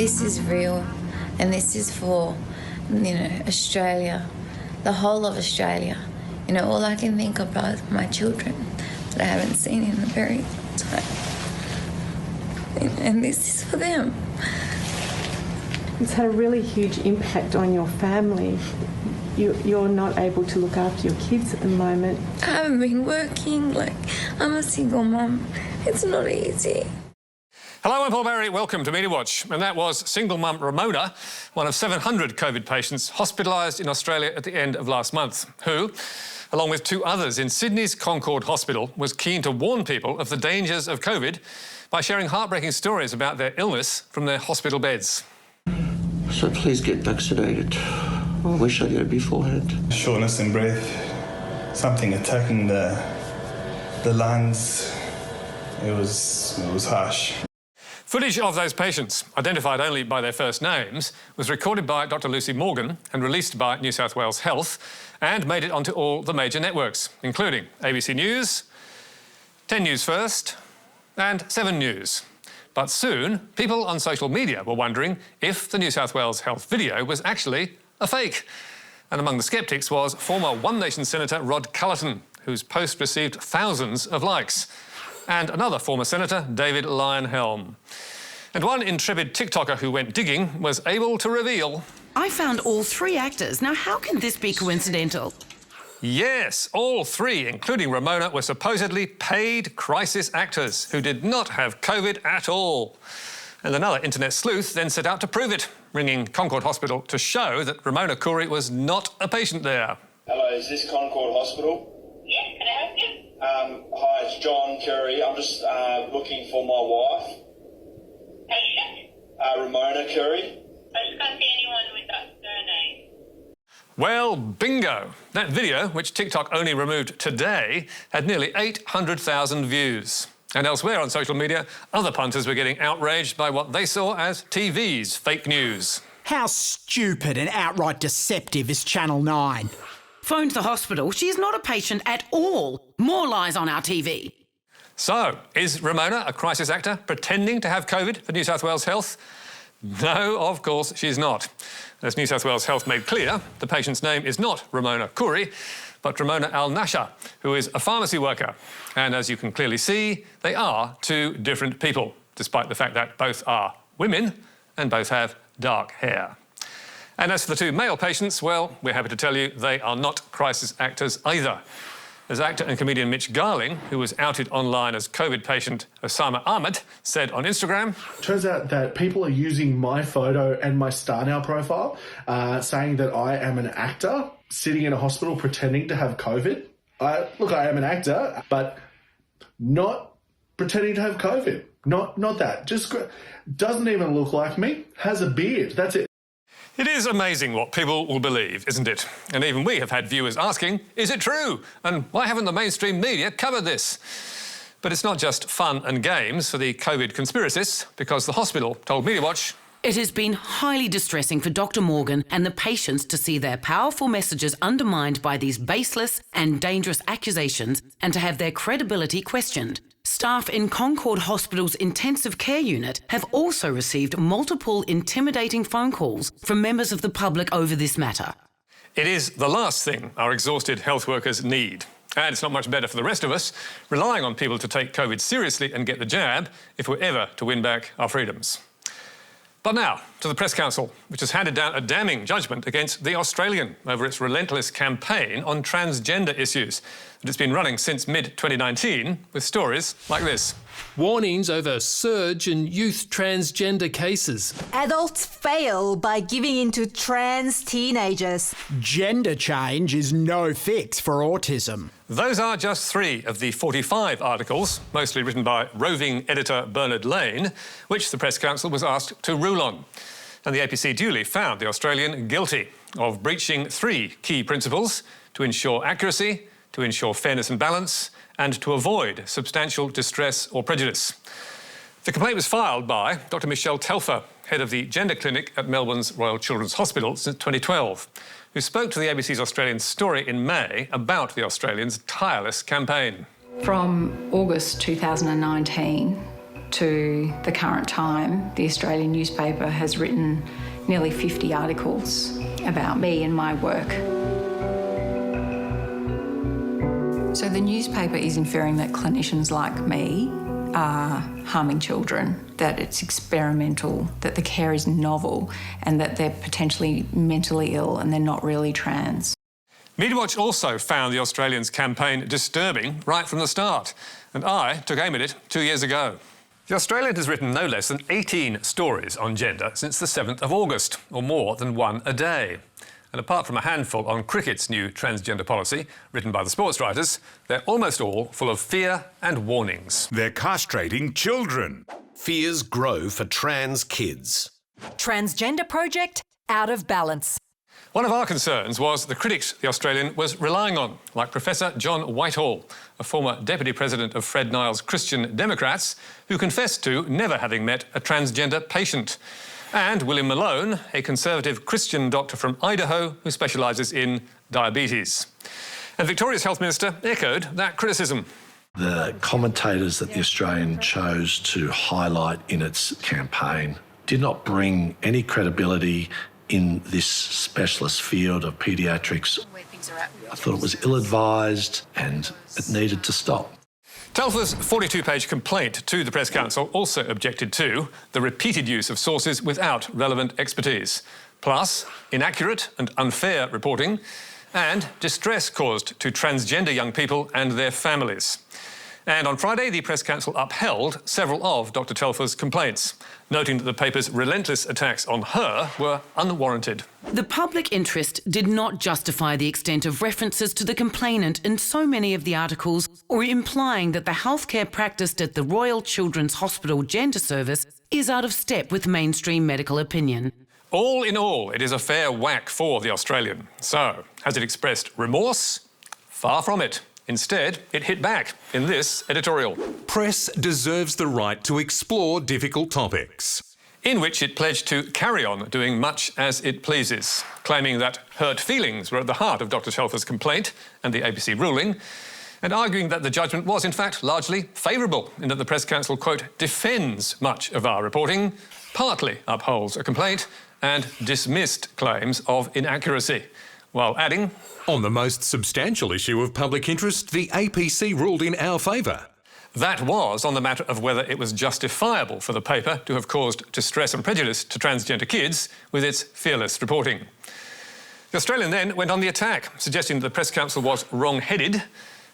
this is real, and this is for, Australia, the whole of Australia. All I can think about is my children that I haven't seen in a very long time. And this is for them. It's had a really huge impact on your family. You're not able to look after your kids at the moment. I haven't been working. I'm a single mum. It's not easy. Hello, I'm Paul Barry. Welcome to Media Watch. And that was single mum Ramona, one of 700 COVID patients hospitalised in Australia at the end of last month, who, along with two others in Sydney's Concord Hospital, was keen to warn people of the dangers of COVID by sharing heartbreaking stories about their illness from their hospital beds. So please get vaccinated. I wish I did it beforehand. Shortness in breath, something attacking the lungs. It was harsh. Footage of those patients, identified only by their first names, was recorded by Dr Lucy Morgan and released by New South Wales Health and made it onto all the major networks, including ABC News, 10 News First and 7 News. But soon, people on social media were wondering if the New South Wales Health video was actually a fake. And among the sceptics was former One Nation Senator Rod Cullerton, whose post received thousands of likes, and another former Senator, David Lyon-Helm. And one intrepid TikToker who went digging was able to reveal... I found all three actors. Now, how can this be coincidental? Yes, all three, including Ramona, were supposedly paid crisis actors who did not have COVID at all. And another internet sleuth then set out to prove it, ringing Concord Hospital to show that Ramona Coury was not a patient there. Hello, is this Concord Hospital? Yes, can I help you? Hi, it's John Curry. I'm just looking for my wife. Patient? Ramona Curry. I just can't see anyone with that surname. Well, bingo. That video, which TikTok only removed today, had nearly 800,000 views. And elsewhere on social media, other punters were getting outraged by what they saw as TV's fake news. How stupid and outright deceptive is Channel 9? Phoned the hospital. She is not a patient at all. More lies on our TV. So, is Ramona a crisis actor pretending to have COVID for New South Wales Health? No, of course she's not. As New South Wales Health made clear, the patient's name is not Ramona Coury, but Ramona Al-Nasha, who is a pharmacy worker. And as you can clearly see, they are two different people, despite the fact that both are women and both have dark hair. And as for the two male patients, well, we're happy to tell you they are not crisis actors either. As actor and comedian Mitch Garling, who was outed online as COVID patient Osama Ahmed, said on Instagram... Turns out that people are using my photo and my Star Now profile, saying that I am an actor sitting in a hospital pretending to have COVID. Look, I am an actor, but not pretending to have COVID. Not that. Just doesn't even look like me, has a beard, that's it. It is amazing what people will believe, isn't it? And even we have had viewers asking, is it true? And why haven't the mainstream media covered this? But it's not just fun and games for the COVID conspiracists, because the hospital told Media Watch... It has been highly distressing for Dr Morgan and the patients to see their powerful messages undermined by these baseless and dangerous accusations and to have their credibility questioned. Staff in Concord Hospital's intensive care unit have also received multiple intimidating phone calls from members of the public over this matter. It is the last thing our exhausted health workers need. And it's not much better for the rest of us, relying on people to take COVID seriously and get the jab if we're ever to win back our freedoms. But now, to the Press Council, which has handed down a damning judgment against The Australian over its relentless campaign on transgender issues that it's been running since mid-2019 with stories like this. Warnings over surge in youth transgender cases. Adults fail by giving in to trans teenagers. Gender change is no fix for autism. Those are just 3 of the 45 articles, mostly written by roving editor Bernard Lane, which the Press Council was asked to rule on. And the APC duly found The Australian guilty of breaching 3 key principles to ensure accuracy, to ensure fairness and balance, and to avoid substantial distress or prejudice. The complaint was filed by Dr Michelle Telfer, head of the Gender Clinic at Melbourne's Royal Children's Hospital since 2012, who spoke to the ABC's Australian Story in May about the Australians' tireless campaign. From August 2019 to the current time, the Australian newspaper has written nearly 50 articles about me and my work. So the newspaper is inferring that clinicians like me are harming children, that it's experimental, that the care is novel, and that they're potentially mentally ill and they're not really trans. Media Watch also found the Australians' campaign disturbing right from the start, and I took aim at it 2 years ago. The Australian has written no less than 18 stories on gender since the 7th of August, or more than one a day. And apart from a handful on cricket's new transgender policy, written by the sports writers, they're almost all full of fear and warnings. They're castrating children. Fears grow for trans kids. Transgender project out of balance. One of our concerns was the critics the Australian was relying on, like Professor John Whitehall, a former deputy president of Fred Nile's Christian Democrats, who confessed to never having met a transgender patient. And William Malone, a conservative Christian doctor from Idaho who specialises in diabetes. And Victoria's Health Minister echoed that criticism. The commentators that the Australian chose to highlight in its campaign did not bring any credibility in this specialist field of paediatrics. I thought it was ill-advised and it needed to stop. Telfer's 42-page complaint to the Press Council also objected to the repeated use of sources without relevant expertise, plus inaccurate and unfair reporting, and distress caused to transgender young people and their families. And on Friday, the Press Council upheld several of Dr Telfer's complaints, noting that the paper's relentless attacks on her were unwarranted. The public interest did not justify the extent of references to the complainant in so many of the articles, or implying that the healthcare practiced at the Royal Children's Hospital Gender Service is out of step with mainstream medical opinion. All in all, it is a fair whack for the Australian. So, has it expressed remorse? Far from it. Instead, it hit back in this editorial. Press deserves the right to explore difficult topics. In which it pledged to carry on doing much as it pleases, claiming that hurt feelings were at the heart of Dr Telfer's complaint and the ABC ruling, and arguing that the judgment was, in fact, largely favourable, in that the Press Council, quote, defends much of our reporting, partly upholds a complaint, and dismissed claims of inaccuracy, while adding, on the most substantial issue of public interest, the APC ruled in our favour. That was on the matter of whether it was justifiable for the paper to have caused distress and prejudice to transgender kids with its fearless reporting. The Australian then went on the attack, suggesting that the Press Council was wrong-headed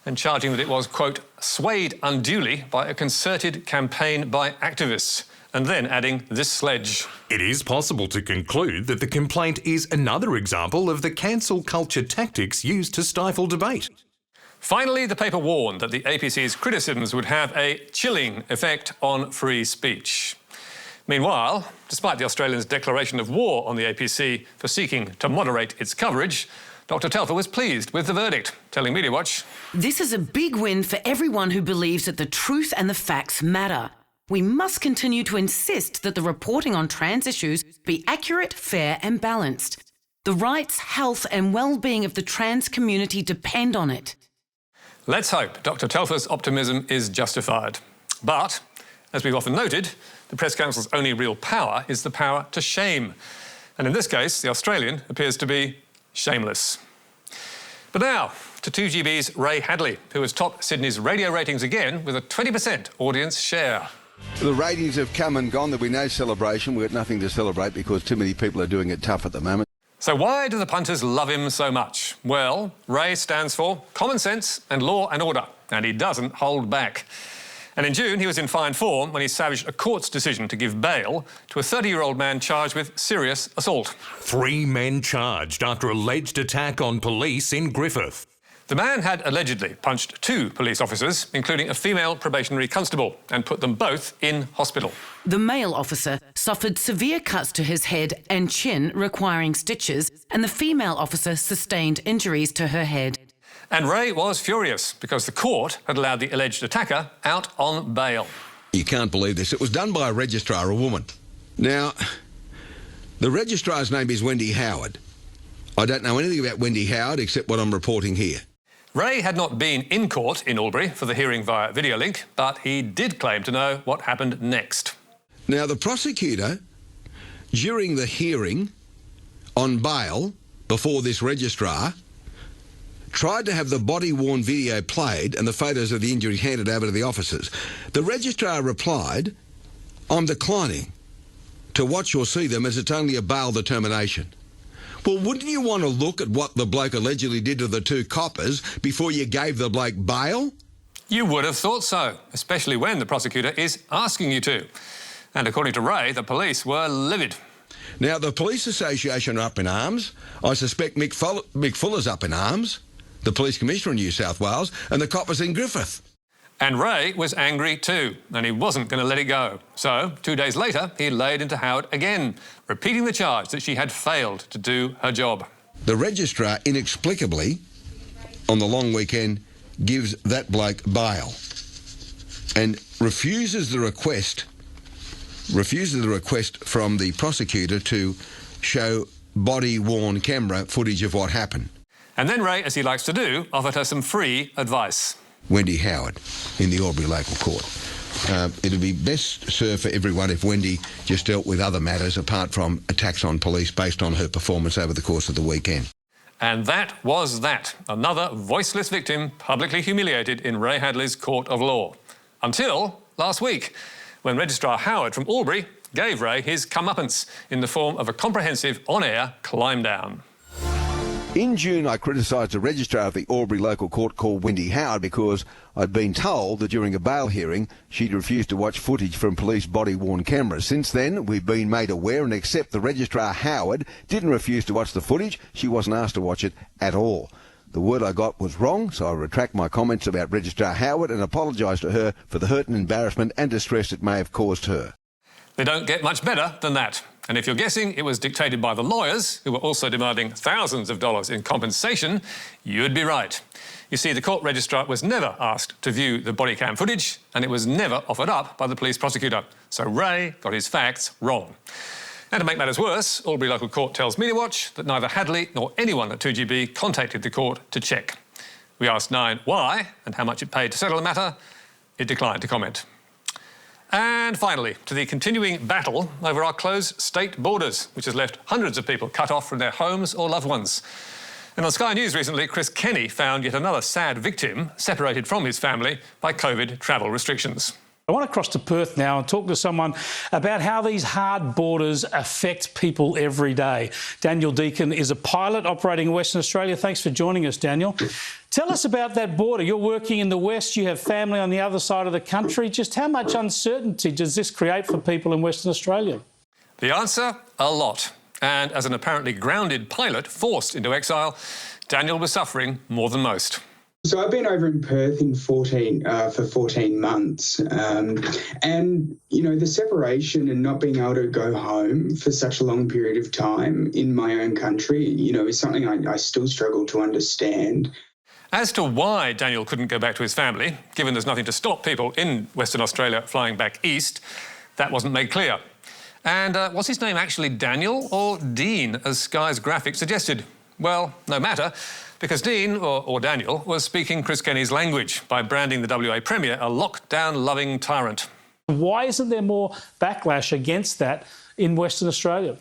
and charging that it was, quote, swayed unduly by a concerted campaign by activists, and then adding this sledge. It is possible to conclude that the complaint is another example of the cancel culture tactics used to stifle debate. Finally, the paper warned that the APC's criticisms would have a chilling effect on free speech. Meanwhile, despite the Australians' declaration of war on the APC for seeking to moderate its coverage, Dr Telfer was pleased with the verdict, telling Media Watch, this is a big win for everyone who believes that the truth and the facts matter. We must continue to insist that the reporting on trans issues be accurate, fair and balanced. The rights, health and well-being of the trans community depend on it. Let's hope Dr Telfer's optimism is justified. But, as we've often noted, the Press Council's only real power is the power to shame. And in this case, the Australian appears to be shameless. But now, to 2GB's Ray Hadley, who has topped Sydney's radio ratings again with a 20% audience share. The ratings have come and gone. There'll be no celebration. We've got nothing to celebrate because too many people are doing it tough at the moment. So why do the punters love him so much? Well, Ray stands for common sense and law and order, and he doesn't hold back. And in June, he was in fine form when he savaged a court's decision to give bail to a 30-year-old man charged with serious assault. 3 men charged after alleged attack on police in Griffith. The man had allegedly punched 2 police officers, including a female probationary constable, and put them both in hospital. The male officer suffered severe cuts to his head and chin requiring stitches, and the female officer sustained injuries to her head. And Ray was furious because the court had allowed the alleged attacker out on bail. You can't believe this. It was done by a registrar, a woman. Now, the registrar's name is Wendy Howard. I don't know anything about Wendy Howard except what I'm reporting here. Ray had not been in court in Albury for the hearing via video link, but he did claim to know what happened next. Now, the prosecutor, during the hearing on bail before this registrar, tried to have the body-worn video played and the photos of the injury handed over to the officers. The registrar replied, "I'm declining to watch or see them as it's only a bail determination." Well, wouldn't you want to look at what the bloke allegedly did to the two coppers before you gave the bloke bail? You would have thought so, especially when the prosecutor is asking you to. And according to Ray, the police were livid. Now, the Police Association are up in arms. I suspect Mick Fuller's up in arms, the Police Commissioner in New South Wales, and the coppers in Griffith. And Ray was angry too, and he wasn't going to let it go. So, 2 days later, he laid into Howard again, repeating the charge that she had failed to do her job. The registrar, inexplicably, on the long weekend, gives that bloke bail and refuses the request from the prosecutor to show body-worn camera footage of what happened. And then Ray, as he likes to do, offered her some free advice. Wendy Howard in the Albury Local Court. It would be best served for everyone if Wendy just dealt with other matters apart from attacks on police based on her performance over the course of the weekend. And that was that. Another voiceless victim publicly humiliated in Ray Hadley's court of law. Until last week, when Registrar Howard from Albury gave Ray his comeuppance in the form of a comprehensive on-air climb-down. In June, I criticised a registrar of the Albury Local Court called Wendy Howard because I'd been told that during a bail hearing she'd refused to watch footage from police body-worn cameras. Since then, we've been made aware and accept the Registrar Howard didn't refuse to watch the footage. She wasn't asked to watch it at all. The word I got was wrong, so I retract my comments about Registrar Howard and apologise to her for the hurt and embarrassment and distress it may have caused her. They don't get much better than that. And if you're guessing it was dictated by the lawyers, who were also demanding thousands of dollars in compensation, you'd be right. You see, the court registrar was never asked to view the body cam footage, and it was never offered up by the police prosecutor. So Ray got his facts wrong. And to make matters worse, Albury Local Court tells Media Watch that neither Hadley nor anyone at 2GB contacted the court to check. We asked Nine why and how much it paid to settle the matter. It declined to comment. And finally, to the continuing battle over our closed state borders, which has left hundreds of people cut off from their homes or loved ones. And on Sky News recently, Chris Kenny found yet another sad victim separated from his family by COVID travel restrictions. I want to cross to Perth now and talk to someone about how these hard borders affect people every day. Daniel Deacon is a pilot operating in Western Australia. Thanks for joining us, Daniel. Tell us about that border. You're working in the West, you have family on the other side of the country. Just how much uncertainty does this create for people in Western Australia? The answer? A lot. And as an apparently grounded pilot forced into exile, Daniel was suffering more than most. So I've been over in Perth for 14 months. And, you know, the separation and not being able to go home for such a long period of time in my own country, you know, is something I still struggle to understand. As to why Daniel couldn't go back to his family, given there's nothing to stop people in Western Australia flying back east, that wasn't made clear. And was his name actually Daniel or Dean, as Sky's graphic suggested? Well, no matter, because Dean, or Daniel, was speaking Chris Kenny's language by branding the WA Premier a lockdown-loving tyrant. Why isn't there more backlash against that in Western Australia?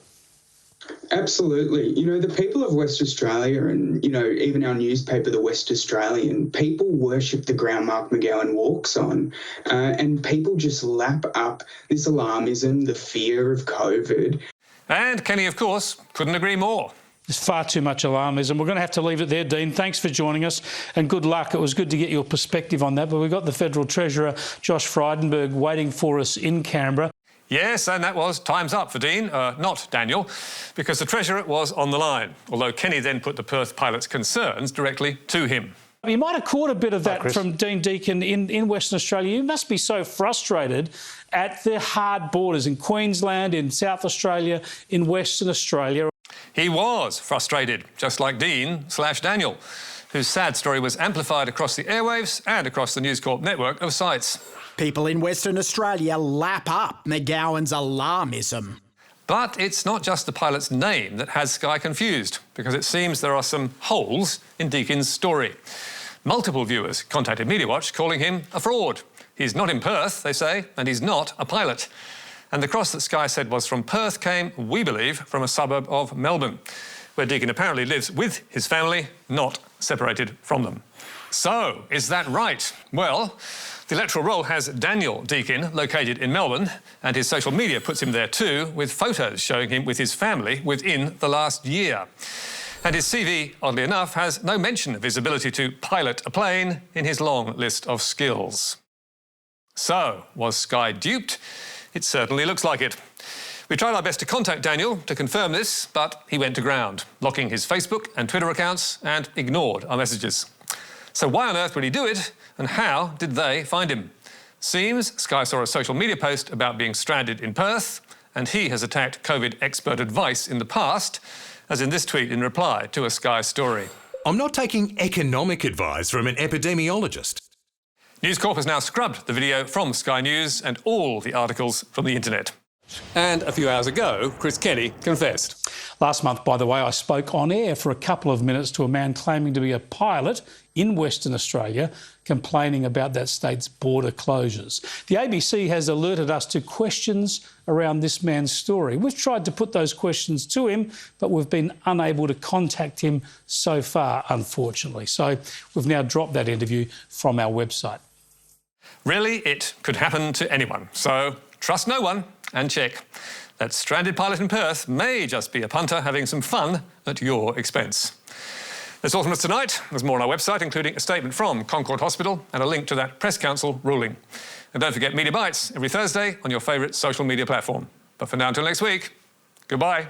Absolutely. You know, the people of West Australia and, you know, even our newspaper, The West Australian, people worship the ground Mark McGowan walks on. And people just lap up this alarmism, the fear of COVID. And Kenny, of course, couldn't agree more. There's far too much alarmism. We're going to have to leave it there, Dean. Thanks for joining us and good luck. It was good to get your perspective on that. But we've got the Federal Treasurer, Josh Frydenberg, waiting for us in Canberra. Yes, and that was time's up for Dean, not Daniel, because the Treasurer was on the line, although Kenny then put the Perth pilot's concerns directly to him. You might have caught a bit of that from Dean Deacon in Western Australia. You must be so frustrated at the hard borders in Queensland, in South Australia, in Western Australia. He was frustrated, just like Dean/Daniel, whose sad story was amplified across the airwaves and across the News Corp network of sites. People in Western Australia lap up McGowan's alarmism. But it's not just the pilot's name that has Sky confused, because it seems there are some holes in Deacon's story. Multiple viewers contacted Media Watch calling him a fraud. He's not in Perth, they say, and he's not a pilot. And the cross that Sky said was from Perth came, we believe, from a suburb of Melbourne, where Deakin apparently lives with his family, not separated from them. So, is that right? Well, the electoral roll has Daniel Deakin located in Melbourne, and his social media puts him there too, with photos showing him with his family within the last year. And his CV, oddly enough, has no mention of his ability to pilot a plane in his long list of skills. So, was Sky duped? It certainly looks like it. We tried our best to contact Daniel to confirm this, but he went to ground, locking his Facebook and Twitter accounts and ignored our messages. So why on earth would he do it, and how did they find him? Seems Sky saw a social media post about being stranded in Perth, and he has attacked COVID expert advice in the past, as in this tweet in reply to a Sky story. I'm not taking economic advice from an epidemiologist. News Corp has now scrubbed the video from Sky News and all the articles from the internet. And a few hours ago, Chris Kenny confessed. Last month, by the way, I spoke on air for a couple of minutes to a man claiming to be a pilot in Western Australia, complaining about that state's border closures. The ABC has alerted us to questions around this man's story. We've tried to put those questions to him, but we've been unable to contact him so far, unfortunately. So we've now dropped that interview from our website. Really, it could happen to anyone. So trust no one and check. That stranded pilot in Perth may just be a punter having some fun at your expense. That's all from us tonight. There's more on our website, including a statement from Concord Hospital and a link to that Press Council ruling. And don't forget Media Bites every Thursday on your favourite social media platform. But for now, until next week, goodbye.